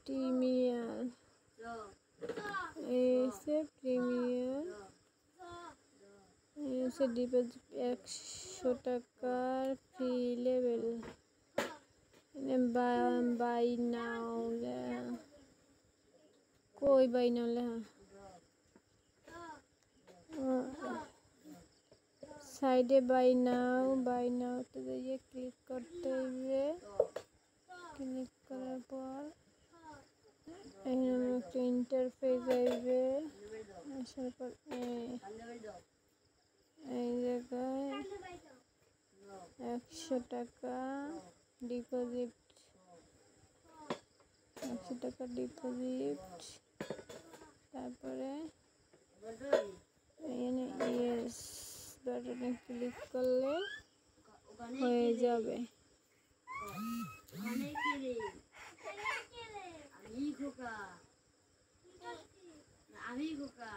Premier, premier deposit 100 টাকার free level. By নাও কই by নাও লেখা সাইডে বাই নাও তো যাইয়ে ক্লিক করতে হবে। ক্লিক করার পর এখানে একটা ইন্টারফেস আসবে। আসার পর এই জায়গায় 100 টাকা ডিপোজিট, 100 টাকা ডিপোজিট। তারপরে এখানে ইয়েস বাটনে ক্লিক করলে হয়ে যাবে। আমি খোকা